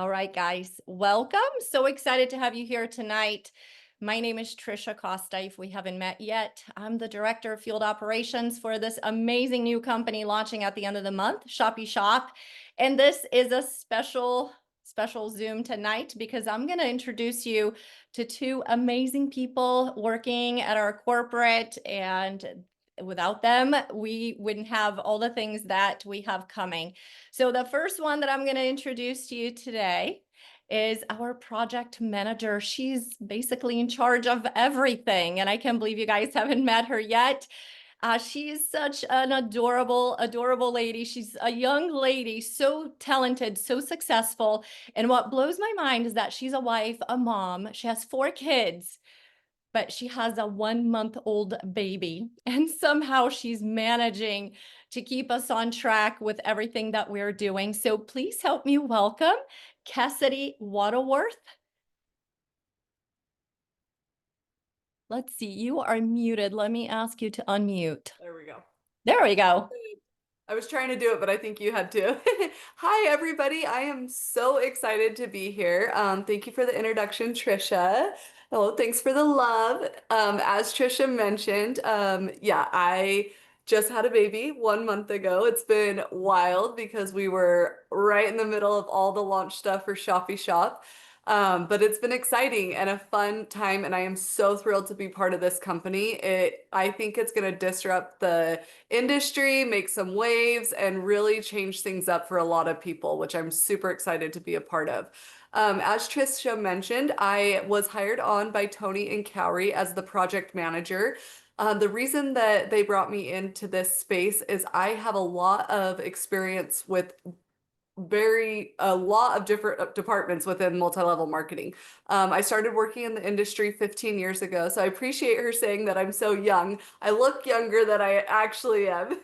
All right, guys, welcome. So excited to have you here tonight. My name is Trisha Costa. If we haven't met yet, I'm the Director of Field Operations for this amazing new company launching at the end of the month, ShoppyShop. And this is a special Zoom tonight because I'm going to introduce you to two amazing people working at our corporate, and without them, we wouldn't have all the things that we have coming. So the first one that I'm going to introduce to you today is our project manager. She's basically in charge of everything, and I can't believe you guys haven't met her yet. She is such an adorable lady. She's a young lady, so talented, so successful. And what blows my mind is that she's a wife, a mom. She has 4 kids, but she has a 1-month-old baby, and somehow she's managing to keep us on track with everything that we're doing. So please help me welcome Cassidy Waterworth. Let's see, you are muted. Let me ask you to unmute. There we go. There we go. I was trying to do it, but I think you had to. Hi, everybody. I am so excited to be here. Thank you for the introduction, Trisha. Oh, thanks for the love. As Trisha mentioned, yeah, I just had a baby 1 month ago. It's been wild because we were right in the middle of all the launch stuff for ShoppyShop. But it's been exciting and a fun time, and I am so thrilled to be part of this company. I think it's going to disrupt the industry, make some waves, and really change things up for a lot of people, which I'm super excited to be a part of. As Trisha mentioned, I was hired on by Tony and Cowrie as the project manager. The reason that they brought me into this space is I have a lot of experience with a lot of different departments within multi-level marketing. I started working in the industry 15 years ago, so I appreciate her saying that I'm so young. I look younger than I actually am.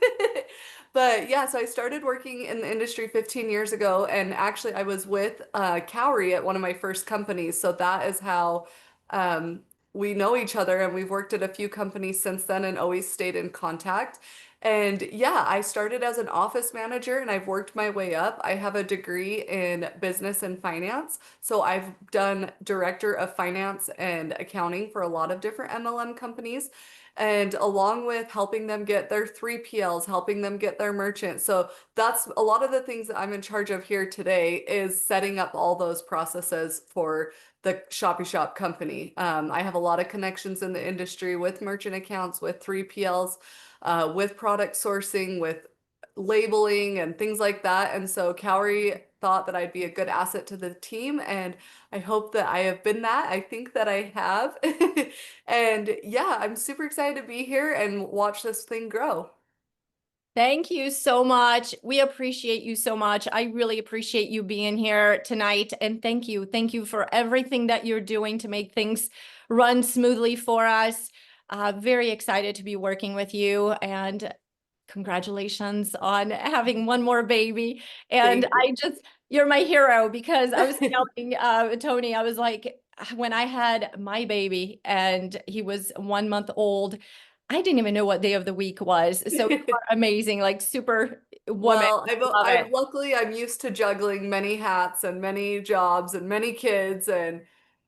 But yeah, so I started working in the industry 15 years ago, and actually I was with Cowrie at one of my first companies, so that is how um, we know each other, and we've worked at a few companies since then and always stayed in contact. And yeah, I started as an office manager and I've worked my way up. I have a degree in business and finance. So I've done director of finance and accounting for a lot of different MLM companies. And along with helping them get their 3PLs, helping them get their merchants. So that's a lot of the things that I'm in charge of here today is setting up all those processes for the ShoppyShop company. I have a lot of connections in the industry with merchant accounts, with 3PLs, with product sourcing, with labeling and things like that. And so Cowrie thought that I'd be a good asset to the team, and I hope that I have been that. I think that I have. And yeah, I'm super excited to be here and watch this thing grow. Thank you so much. We appreciate you so much. I really appreciate you being here tonight. And thank you. Thank you for everything that you're doing to make things run smoothly for us. Very excited to be working with you. And congratulations on having one more baby. And Thank you. you're my hero, because I was telling Tony, I was like, when I had my baby and he was 1 month old, I didn't even know what day of the week was. So you are amazing, like super woman. Well, Love it. luckily I'm used to juggling many hats and many jobs and many kids, and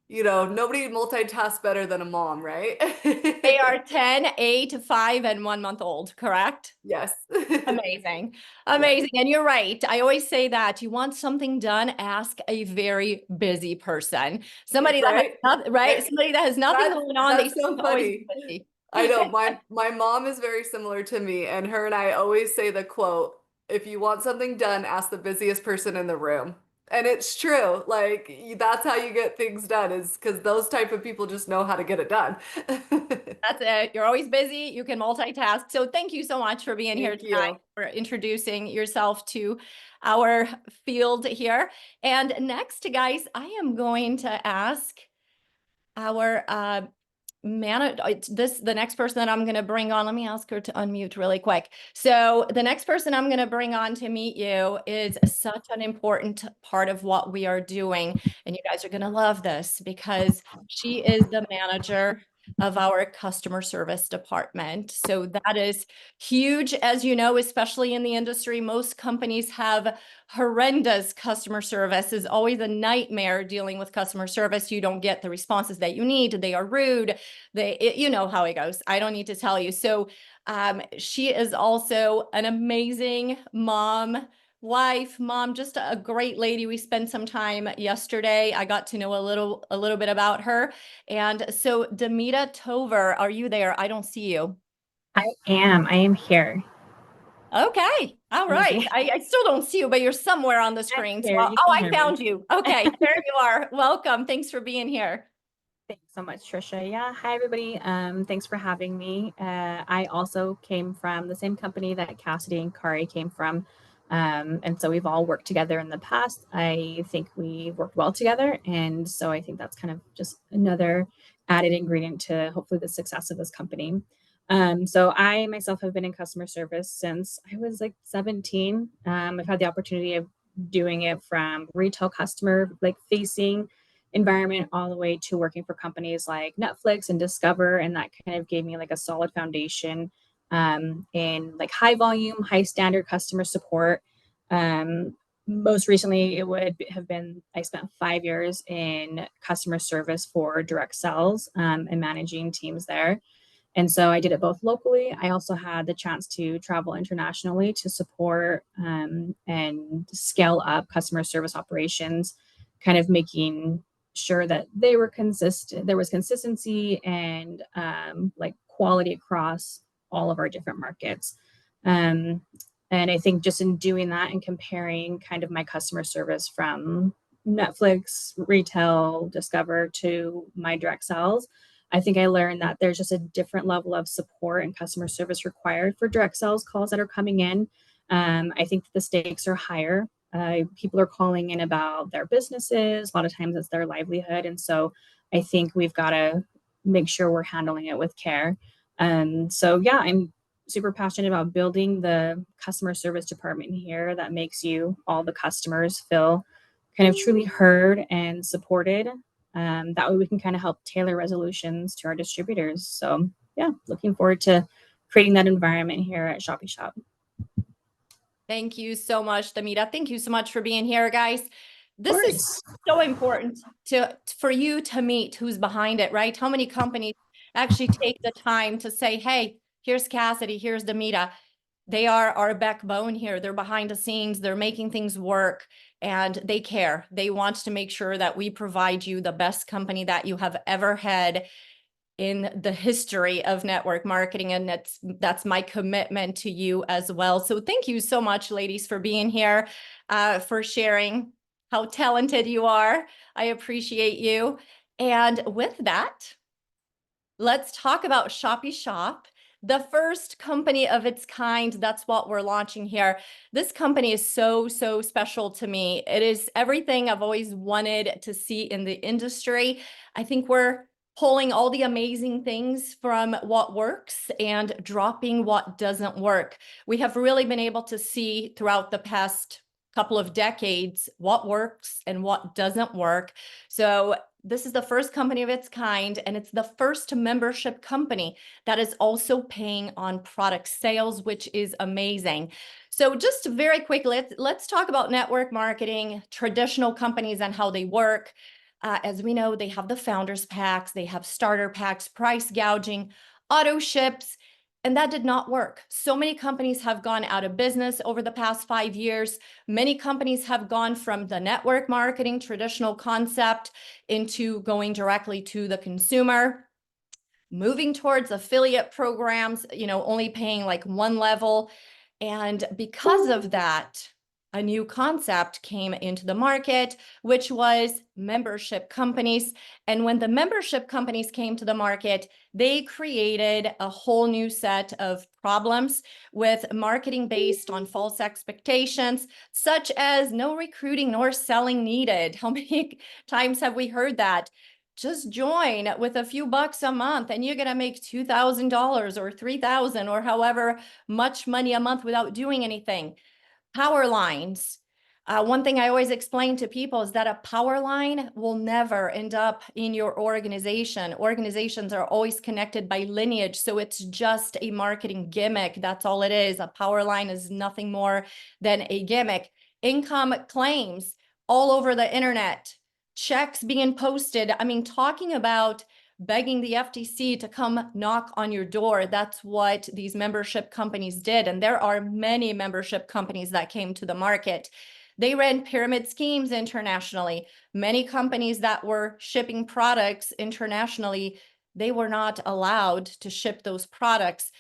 nobody multitasks better than a mom, right? They are 10, 8, 5, and 1 month old, correct? Yes. Amazing. Yes. Amazing. And you're right. I always say that you want something done, ask a very busy person. Somebody that has Right? not, right? I, Somebody that has nothing that going on, they that's seem so to always funny. be I busy. know my mom is very similar to me, and her and I always say the quote, if you want something done, ask the busiest person in the room. And it's true. Like that's how you get things done, is because those type of people just know how to get it done. That's it. You're always busy. You can multitask. So thank you so much for being here Thank tonight, you. for introducing yourself to our field here. And next, guys, I am going to ask our the next person that I'm going to bring on. Let me ask her to unmute really quick. So the next person I'm going to bring on to meet you is such an important part of what we are doing, and you guys are going to love this because she is the manager of our customer service department. So that is huge, as you know, especially in the industry. Most companies have horrendous customer service. Is always a nightmare dealing with customer service. You don't get the responses that you need. They are rude. You know how it goes. I don't need to tell you. So she is also an amazing mom, wife, mom, just a great lady. We spent some time yesterday. I got to know a little bit about her. And so Demita Tover, are you there? I don't see you. I am. I am here. Okay. All right. Amazing. I still don't see you, but you're somewhere on the I'm screen. So here. You oh, can I hear me. found you. Okay. There you are. Welcome. Thanks for being here. Thanks so much, Trisha. Yeah. Hi, everybody. Thanks for having me. I also came from the same company that Cassidy and Kari came from. And so we've all worked together in the past. I think we worked well together. And so I think that's kind of just another added ingredient to hopefully the success of this company. So I myself have been in customer service since I was like 17. I've had the opportunity of doing it from retail customer like facing environment all the way to working for companies like Netflix and Discover. And that kind of gave me like a solid foundation in like high volume, high standard customer support. Most recently, it would have been I spent 5 years in customer service for direct sales and managing teams there. And so I did it both locally. I also had the chance to travel internationally to support and scale up customer service operations, kind of making sure that they were consistent, there was consistency and like quality across all of our different markets. Um, and I think just in doing that and comparing kind of my customer service from Netflix, retail, Discover to my direct sales, I think I learned that there's just a different level of support and customer service required for direct sales calls that are coming in. I think the stakes are higher. People are calling in about their businesses. A lot of times it's their livelihood. And so I think we've got to make sure we're handling it with care. So, yeah, I'm super passionate about building the customer service department here that makes you, all the customers, feel kind of truly heard and supported. That way we can kind of help tailor resolutions to our distributors. So yeah, looking forward to creating that environment here at ShoppyShop. Thank you so much, Damita. Thank you so much for being here, guys. Of This is course. so important for you to meet who's behind it, right? How many companies actually take the time to say, hey, here's Cassidy, here's Damita. They are our backbone here. They're behind the scenes. They're making things work and they care. They want to make sure that we provide you the best company that you have ever had in the history of network marketing. And that's my commitment to you as well. So thank you so much, ladies, for being here, for sharing how talented you are. I appreciate you. And with that, let's talk about ShoppyShop, the first company of its kind. That's what we're launching here. This company is so, so special to me. It is everything I've always wanted to see in the industry. I think we're pulling all the amazing things from what works and dropping what doesn't work. We have really been able to see throughout the past couple of decades what works and what doesn't work. So this is the first company of its kind, and it's the first membership company that is also paying on product sales, which is amazing. So just very quickly, let's talk about network marketing, traditional companies and how they work. As we know, they have the founders packs, they have starter packs, price gouging, auto ships, and that did not work. So many companies have gone out of business over the past 5 years. Many companies have gone from the network marketing traditional concept into going directly to the consumer, moving towards affiliate programs, only paying like one level. And because of that, a new concept came into the market, which was membership companies. And when the membership companies came to the market, they created a whole new set of problems with marketing based on false expectations, such as no recruiting nor selling needed. How many times have we heard that? Just join with a few bucks a month and you're going to make $2,000 or $3,000 or however much money a month without doing anything. Power lines. One thing I always explain to people is that a power line will never end up in your organization. Organizations are always connected by lineage, so it's just a marketing gimmick. That's all it is. A power line is nothing more than a gimmick. Income claims all over the internet, checks being posted. I mean, talking about begging the FTC to come knock on your door. That's what these membership companies did. And there are many membership companies that came to the market. They ran pyramid schemes internationally. Many companies that were shipping products internationally, they were not allowed to ship those products.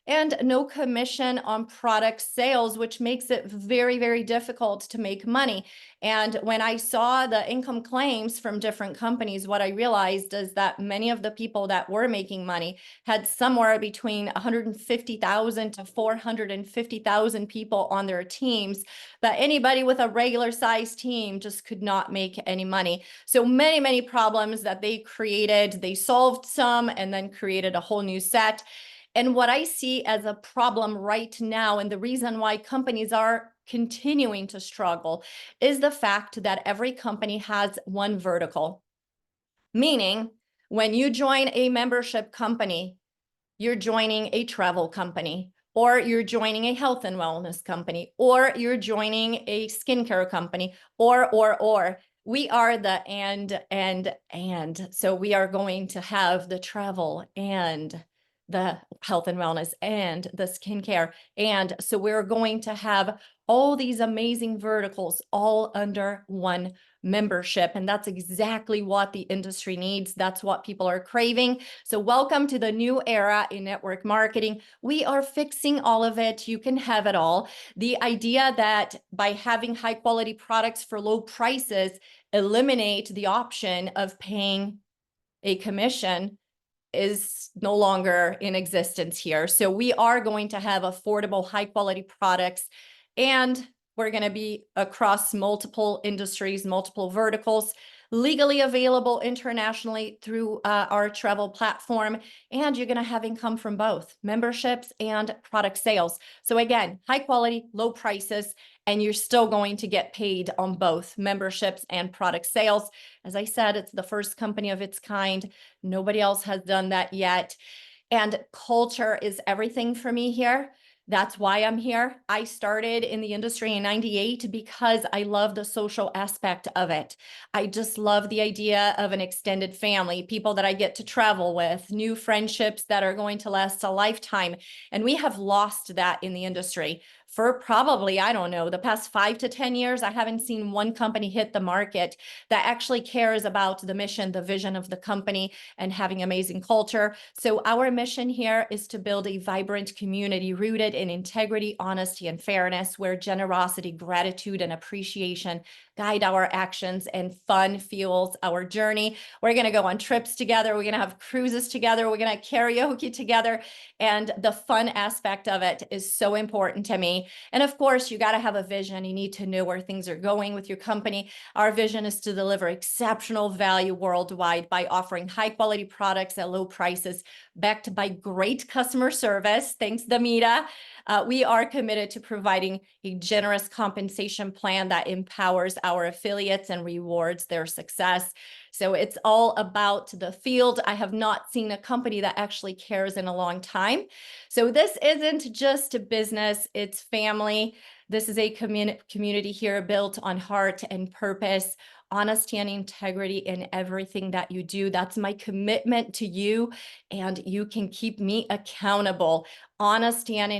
And no commission on product sales, which makes it very, very difficult to make money. And when I saw the income claims from different companies, what I realized is that many of the people that were making money had somewhere between 150,000 to 450,000 people on their teams, but anybody with a regular size team just could not make any money. So many, many problems that they created, they solved some and then created a whole new set. And what I see as a problem right now, and the reason why companies are continuing to struggle, is the fact that every company has one vertical. Meaning, when you join a membership company, you're joining a travel company, or you're joining a health and wellness company, or you're joining a skincare company, or. We are the and. So we are going to have the travel and the health and wellness and the skincare. And so we're going to have all these amazing verticals all under one membership. And that's exactly what the industry needs. That's what people are craving. So welcome to the new era in network marketing. We are fixing all of it. You can have it all. The idea that by having high quality products for low prices, eliminate the option of paying a commission is no longer in existence here. So we are going to have affordable, high quality products, and we're going to be across multiple industries, multiple verticals, legally available internationally through our travel platform. And you're going to have income from both memberships and product sales. So again, high quality, low prices, and you're still going to get paid on both memberships and product sales. As I said, it's the first company of its kind. Nobody else has done that yet. And culture is everything for me here. That's why I'm here. I started in the industry in '98 because I love the social aspect of it. I just love the idea of an extended family, people that I get to travel with, new friendships that are going to last a lifetime. And we have lost that in the industry. For probably, I don't know, the past 5 to 10 years, I haven't seen one company hit the market that actually cares about the mission, the vision of the company, and having amazing culture. So our mission here is to build a vibrant community rooted in integrity, honesty, and fairness, where generosity, gratitude, and appreciation guide our actions and fun fuels our journey. We're going to go on trips together. We're going to have cruises together. We're going to karaoke together. And the fun aspect of it is so important to me. And of course, you got to have a vision. You need to know where things are going with your company. Our vision is to deliver exceptional value worldwide by offering high quality products at low prices, backed by great customer service. Thanks, Damita. We are committed to providing a generous compensation plan that empowers our affiliates and rewards their success. So it's all about the field. I have not seen a company that actually cares in a long time. So this isn't just a business, it's family. This is a community here built on heart and purpose, honesty and integrity in everything that you do. That's my commitment to you, and you can keep me accountable. Honesty and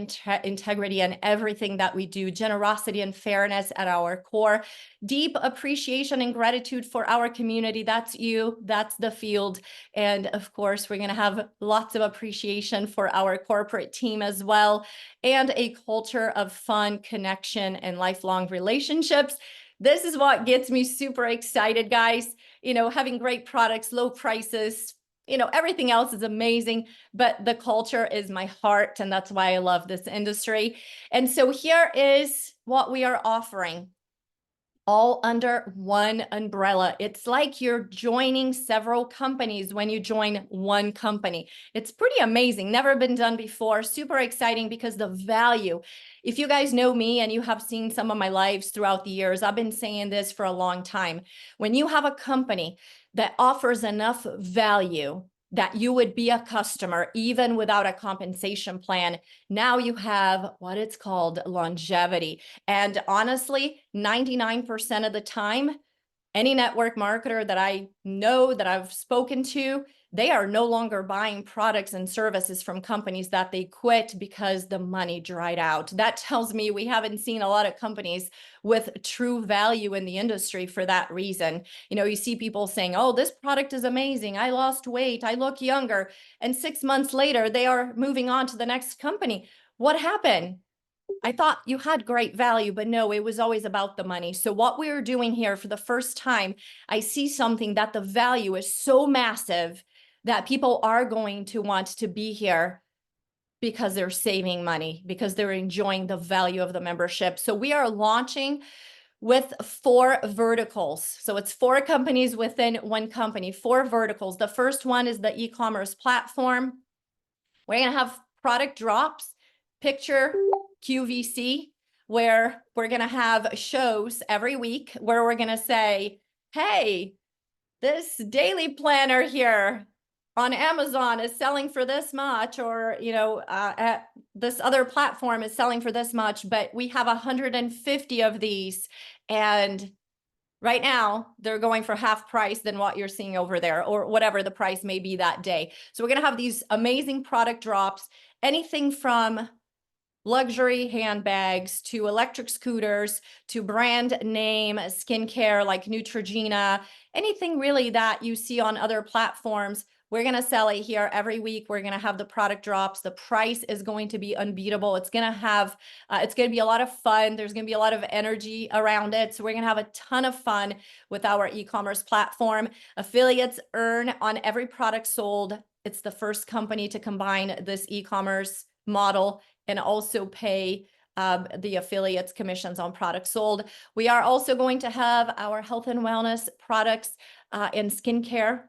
integrity in everything that we do, generosity and fairness at our core, deep appreciation and gratitude for our community. That's you, that's the field. And of course, we're going to have lots of appreciation for our corporate team as well, and a culture of fun, connection, and lifelong relationships. This is what gets me super excited, guys. You know, having great products, low prices, you know, everything else is amazing, but the culture is my heart, and that's why I love this industry. And so here is what we are offering. all under one umbrella. It's like you're joining several companies when you join one company. It's pretty amazing. Never been done before. Super exciting because the value, if you guys know me and you have seen some of my lives throughout the years, I've been saying this for a long time. When you have a company that offers enough value that you would be a customer even without a compensation plan, now you have what it's called longevity. And honestly, 99% of the time, any network marketer that I know that I've spoken to, they are no longer buying products and services from companies that they quit because the money dried out. That tells me we haven't seen a lot of companies with true value in the industry for that reason. You know, you see people saying, oh, this product is amazing. I lost weight. I look younger. And 6 months later, they are moving on to the next company. What happened? I thought you had great value, but no, it was always about the money. So what we are doing here for the first time, I see something that the value is so massive that people are going to want to be here because they're saving money, because they're enjoying the value of the membership. So we are launching with 4 verticals. So it's 4 companies within one company, 4 verticals. The first one is the e-commerce platform. We're going to have product drops, picture QVC, where we're going to have shows every week where we're going to say, hey, this daily planner here on Amazon is selling for this much, or, you know, this other platform is selling for this much, but we have 150 of these. And right now, they're going for half price than what you're seeing over there, or whatever the price may be that day. So we're going to have these amazing product drops, anything from luxury handbags to electric scooters to brand name skincare like Neutrogena, anything really that you see on other platforms. We're going to sell it here every week. We're going to have the product drops. The price is going to be unbeatable. It's going to be a lot of fun. There's going to be a lot of energy around it. So we're going to have a ton of fun with our e-commerce platform. Affiliates earn on every product sold. It's the first company to combine this e-commerce model and also pay the affiliates commissions on products sold. We are also going to have our health and wellness products and skincare.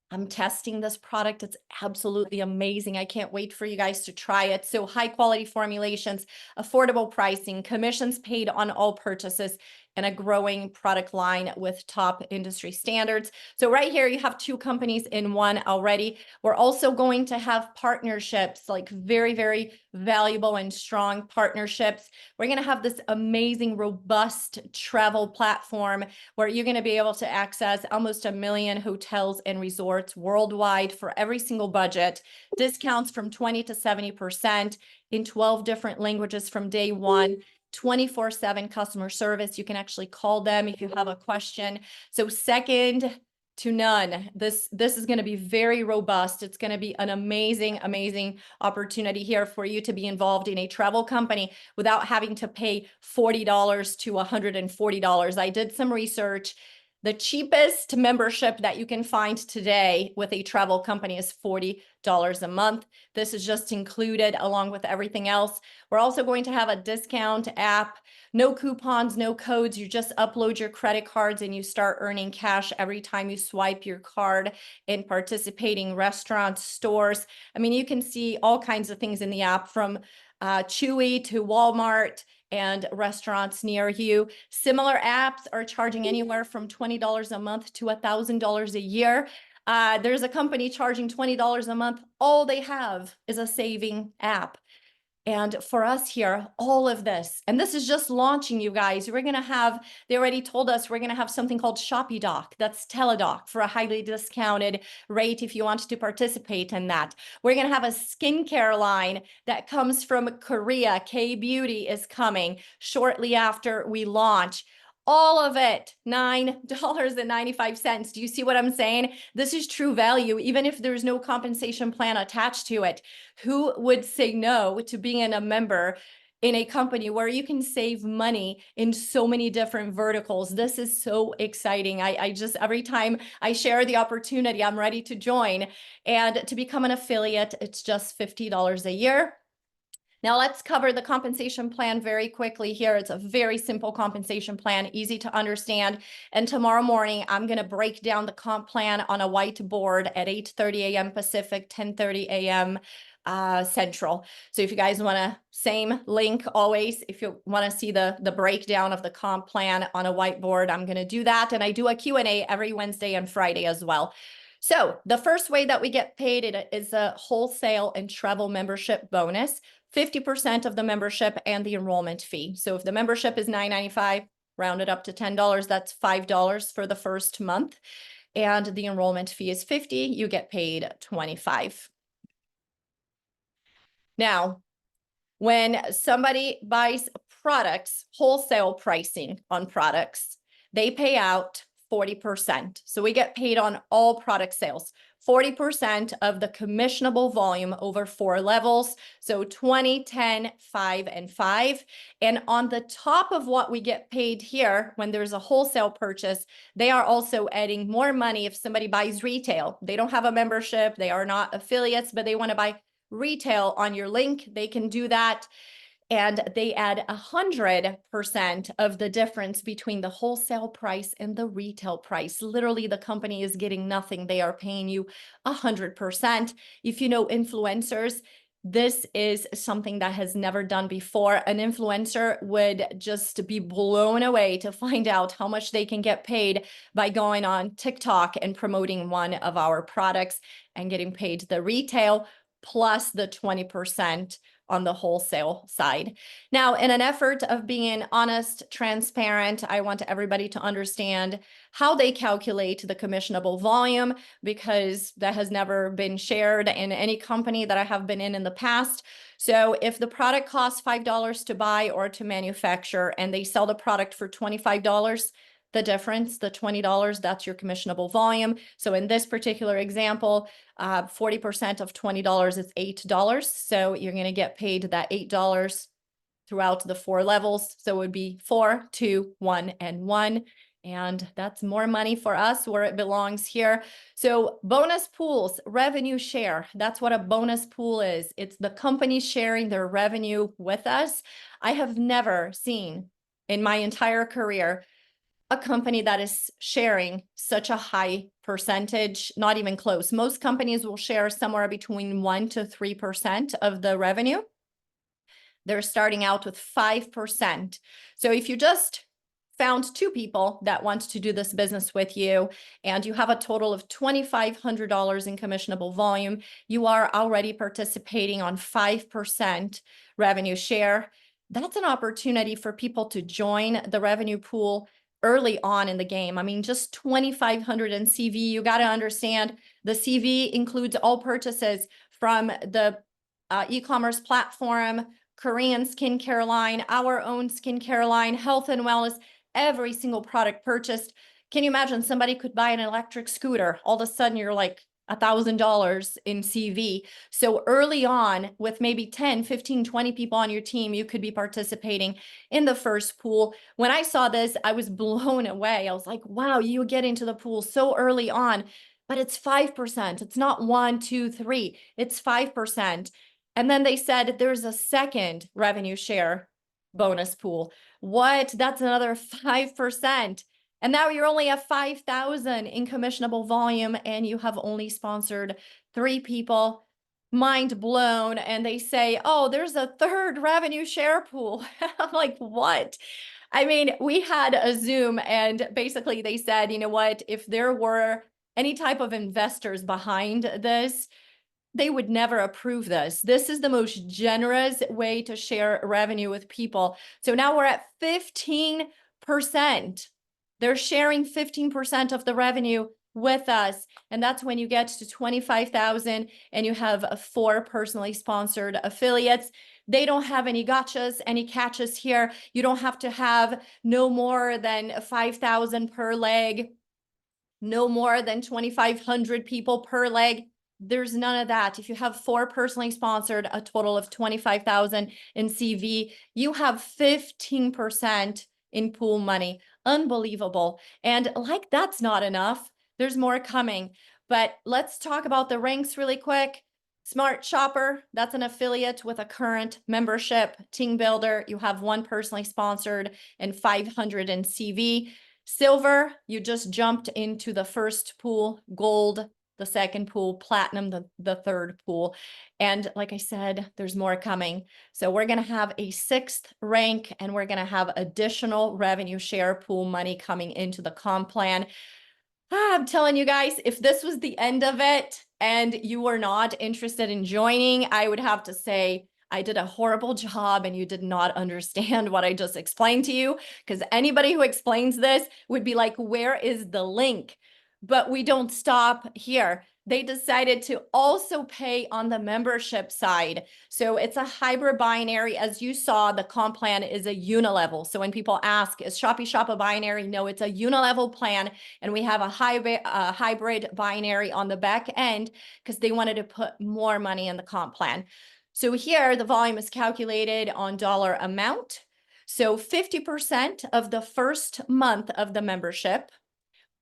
I'm testing this product. It's absolutely amazing. I can't wait for you guys to try it. So high quality formulations, affordable pricing, commissions paid on all purchases, and a growing product line with top industry standards. So right here, you have 2 companies in one already. We're also going to have partnerships, like very, very valuable and strong partnerships. We're going to have this amazing, robust travel platform where you're going to be able to access almost 1 million hotels and resorts worldwide for every single budget, discounts from 20 to 70% in 12 different languages from day one. 24/7 customer service. You can actually call them if you have a question. So second to none. This is going to be very robust. It's going to be an amazing, amazing opportunity here for you to be involved in a travel company without having to pay $40 to $140. I did some research. The cheapest membership that you can find today with a travel company is $40 a month. This is just included along with everything else. We're also going to have a discount app, no coupons, no codes. You just upload your credit cards and you start earning cash every time you swipe your card in participating restaurants, stores. I mean, you can see all kinds of things in the app, from Chewy to Walmart and restaurants near you. Similar apps are charging anywhere from $20 a month to $1,000 a year. There's a company charging $20 a month. All they have is a saving app. And for us here, all of this, and this is just launching, you guys. We're going to have, they already told us, we're going to have something called ShoppyDoc. That's Teledoc for a highly discounted rate if you want to participate in that. We're going to have a skincare line that comes from Korea. K-Beauty is coming shortly after we launch. All of it, $9.95. Do you see what I'm saying? This is true value, even if there's no compensation plan attached to it. Who would say no to being a member in a company where you can save money in so many different verticals? This is so exciting. I just, every time I share the opportunity, I'm ready to join. And to become an affiliate, it's just $50 a year. Now let's cover the compensation plan very quickly here. It's a very simple compensation plan, easy to understand. And tomorrow morning, I'm going to break down the comp plan on a whiteboard at 8:30 a.m. Pacific, 10:30 a.m. Central. So if you guys want to, same link always, if you want to see the breakdown of the comp plan on a whiteboard, I'm going to do that. And I do a Q&A every Wednesday and Friday as well. So the first way that we get paid is a wholesale and travel membership bonus. 50% of the membership and the enrollment fee. So if the membership is $9.95, round it up to $10, that's $5 for the first month. And the enrollment fee is $50, you get paid $25. Now, when somebody buys products, wholesale pricing on products, they pay out 40%. So we get paid on all product sales. 40% of the commissionable volume over 4 levels. So 20, 10, 5, and 5. And on the top of what we get paid here, when there's a wholesale purchase, they are also adding more money if somebody buys retail. They don't have a membership, they are not affiliates, but they want to buy retail on your link, they can do that. And they add 100% of the difference between the wholesale price and the retail price. Literally, the company is getting nothing. They are paying you 100%. If you know influencers, this is something that has never done before. An influencer would just be blown away to find out how much they can get paid by going on TikTok and promoting one of our products and getting paid the retail plus the 20% on the wholesale side. Now, in an effort of being honest, transparent, I want everybody to understand how they calculate the commissionable volume, because that has never been shared in any company that I have been in the past. So if the product costs $5 to buy or to manufacture and they sell the product for $25, the difference, the $20, that's your commissionable volume. So in this particular example, 40% of $20 is $8. So you're going to get paid that $8 throughout the 4 levels. So it would be 4, 2, 1, and 1. And that's more money for us where it belongs here. So bonus pools, revenue share. That's what a bonus pool is. It's the company sharing their revenue with us. I have never seen in my entire career a company that is sharing such a high percentage, not even close. Most companies will share somewhere between 1 to 3% of the revenue. They're starting out with 5%. So if you just found 2 people that want to do this business with you, and you have a total of $2,500 in commissionable volume, you are already participating on 5% revenue share. That's an opportunity for people to join the revenue pool early on in the game. I mean, just 2,500 in CV, you got to understand the CV includes all purchases from the e-commerce platform, Korean skincare line, our own skincare line, health and wellness, every single product purchased. Can you imagine somebody could buy an electric scooter? All of a sudden you're like $1,000 in CV. So early on, with maybe 10, 15, 20 people on your team, you could be participating in the first pool. When I saw this, I was blown away. I was like, wow, you get into the pool so early on, but it's 5%. It's not 1, 2, 3, it's 5%. And then they said there's a second revenue share bonus pool. What? That's another 5%. And now you're only at 5,000 in commissionable volume, and you have only sponsored 3 people. Mind blown. And they say, oh, there's a third revenue share pool. I'm like, what? I mean, we had a Zoom, and basically they said, you know what, if there were any type of investors behind this, they would never approve this. This is the most generous way to share revenue with people. So now we're at 15%. They're sharing 15% of the revenue with us. And that's when you get to 25,000 and you have 4 personally sponsored affiliates. They don't have any gotchas, any catches here. You don't have to have no more than 5,000 per leg, no more than 2,500 people per leg. There's none of that. If you have 4 personally sponsored, a total of 25,000 in CV, you have 15% in pool money. Unbelievable. And like that's not enough, there's more coming. But let's talk about the ranks really quick. Smart Shopper, that's an affiliate with a current membership. Team Builder, you have 1 personally sponsored and 500 in CV. Silver, you just jumped into the first pool. Gold, the second pool. Platinum, the third pool. And like I said, there's more coming. So we're going to have a 6th rank, and we're going to have additional revenue share pool money coming into the comp plan. I'm telling you guys, if this was the end of it and you were not interested in joining, I would have to say I did a horrible job and you did not understand what I just explained to you, because anybody who explains this would be like, where is the link? But we don't stop here. They decided to also pay on the membership side. So it's a hybrid binary. As you saw, the comp plan is a unilevel. So when people ask, is ShoppyShop a binary? No, it's a unilevel plan. And we have a hybrid binary on the back end because they wanted to put more money in the comp plan. So here the volume is calculated on dollar amount. So 50% of the first month of the membership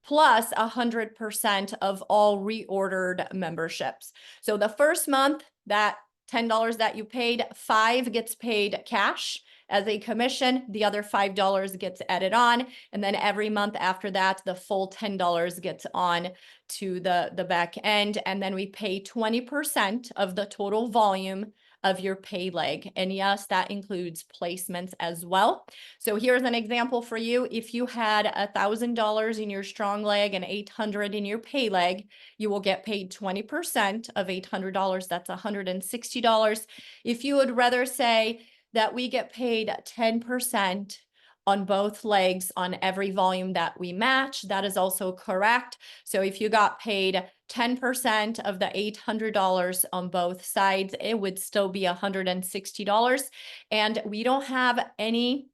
plus 100% of all reordered memberships. So the first month, that $10 that you paid, $5 gets paid cash as a commission. The other $5 gets added on. And then every month after that, the full $10 gets on to the back end. And then we pay 20% of the total volume of your pay leg. And yes, that includes placements as well. So here's an example for you. If you had $1,000 in your strong leg and 800 in your pay leg, you will get paid 20% of $800. That's $160. If you would rather say that we get paid 10% on both legs on every volume that we match, that is also correct. So if you got paid 10% of the $800 on both sides, it would still be $160. And we don't have any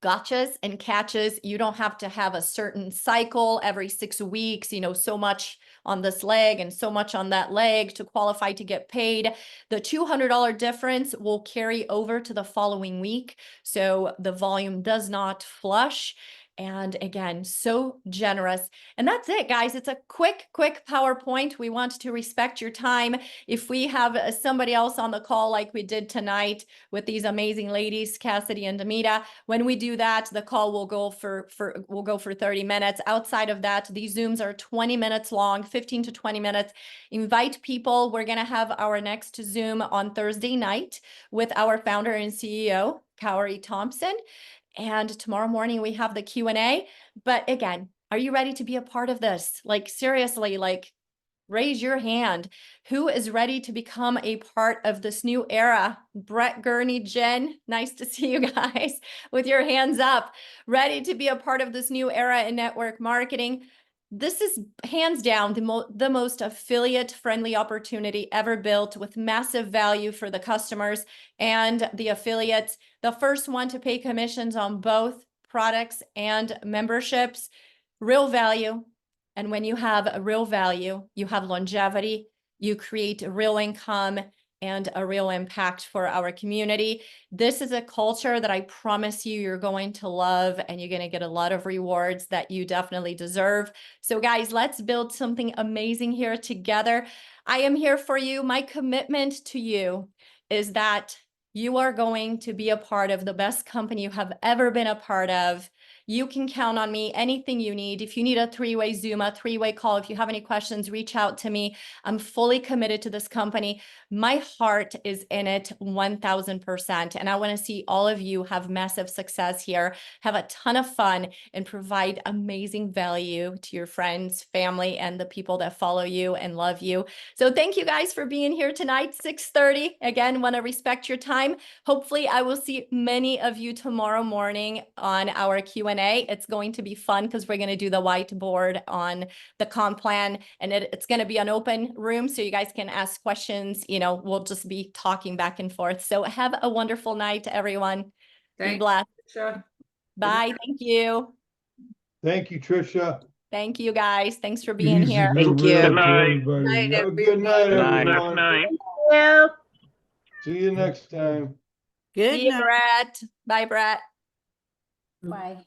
gotchas and catches. You don't have to have a certain cycle every 6 weeks, so much on this leg and so much on that leg to qualify to get paid. The $200 difference will carry over to the following week. So the volume does not flush. And again, so generous. And that's it, guys. It's a quick PowerPoint. We want to respect your time. If we have somebody else on the call like we did tonight with these amazing ladies, Cassidy and Demita, when we do that, the call will go for 30 minutes. Outside of that, these Zooms are 20 minutes long, 15 to 20 minutes. Invite people. We're going to have our next Zoom on Thursday night with our founder and CEO, Kaori Thompson. And tomorrow morning we have the Q&A. But again, are you ready to be a part of this? Like seriously, like raise your hand. Who is ready to become a part of this new era? Brett, Gurney, Jen, nice to see you guys with your hands up. Ready to be a part of this new era in network marketing. This is hands down the most affiliate-friendly opportunity ever built, with massive value for the customers and the affiliates. The first one to pay commissions on both products and memberships. Real value. And when you have a real value, you have longevity, you create a real income and a real impact for our community. This is a culture that I promise you're going to love, and you're going to get a lot of rewards that you definitely deserve. So guys, let's build something amazing here together. I am here for you. My commitment to you is that you are going to be a part of the best company you have ever been a part of. You can count on me, anything you need. If you need a 3-way Zoom, a 3-way call, if you have any questions, reach out to me. I'm fully committed to this company. My heart is in it 1000%. And I want to see all of you have massive success here, have a ton of fun, and provide amazing value to your friends, family, and the people that follow you and love you. So thank you guys for being here tonight, 6:30. Again, want to respect your time. Hopefully I will see many of you tomorrow morning on our Q&A. It's going to be fun because we're going to do the whiteboard on the comp plan, and it's going to be an open room so you guys can ask questions. We'll just be talking back and forth. So have a wonderful night, everyone. Be blessed. Sure. Bye. Thank you. Thank you, Trisha. Thank you, guys. Thanks for being Easy here. good Thank you. will Good to night. everybody. Night, Have a good night, Good night. everyone. Good night. Yeah. See you next time. Good See you, night. Brett. Bye, Brett. Bye.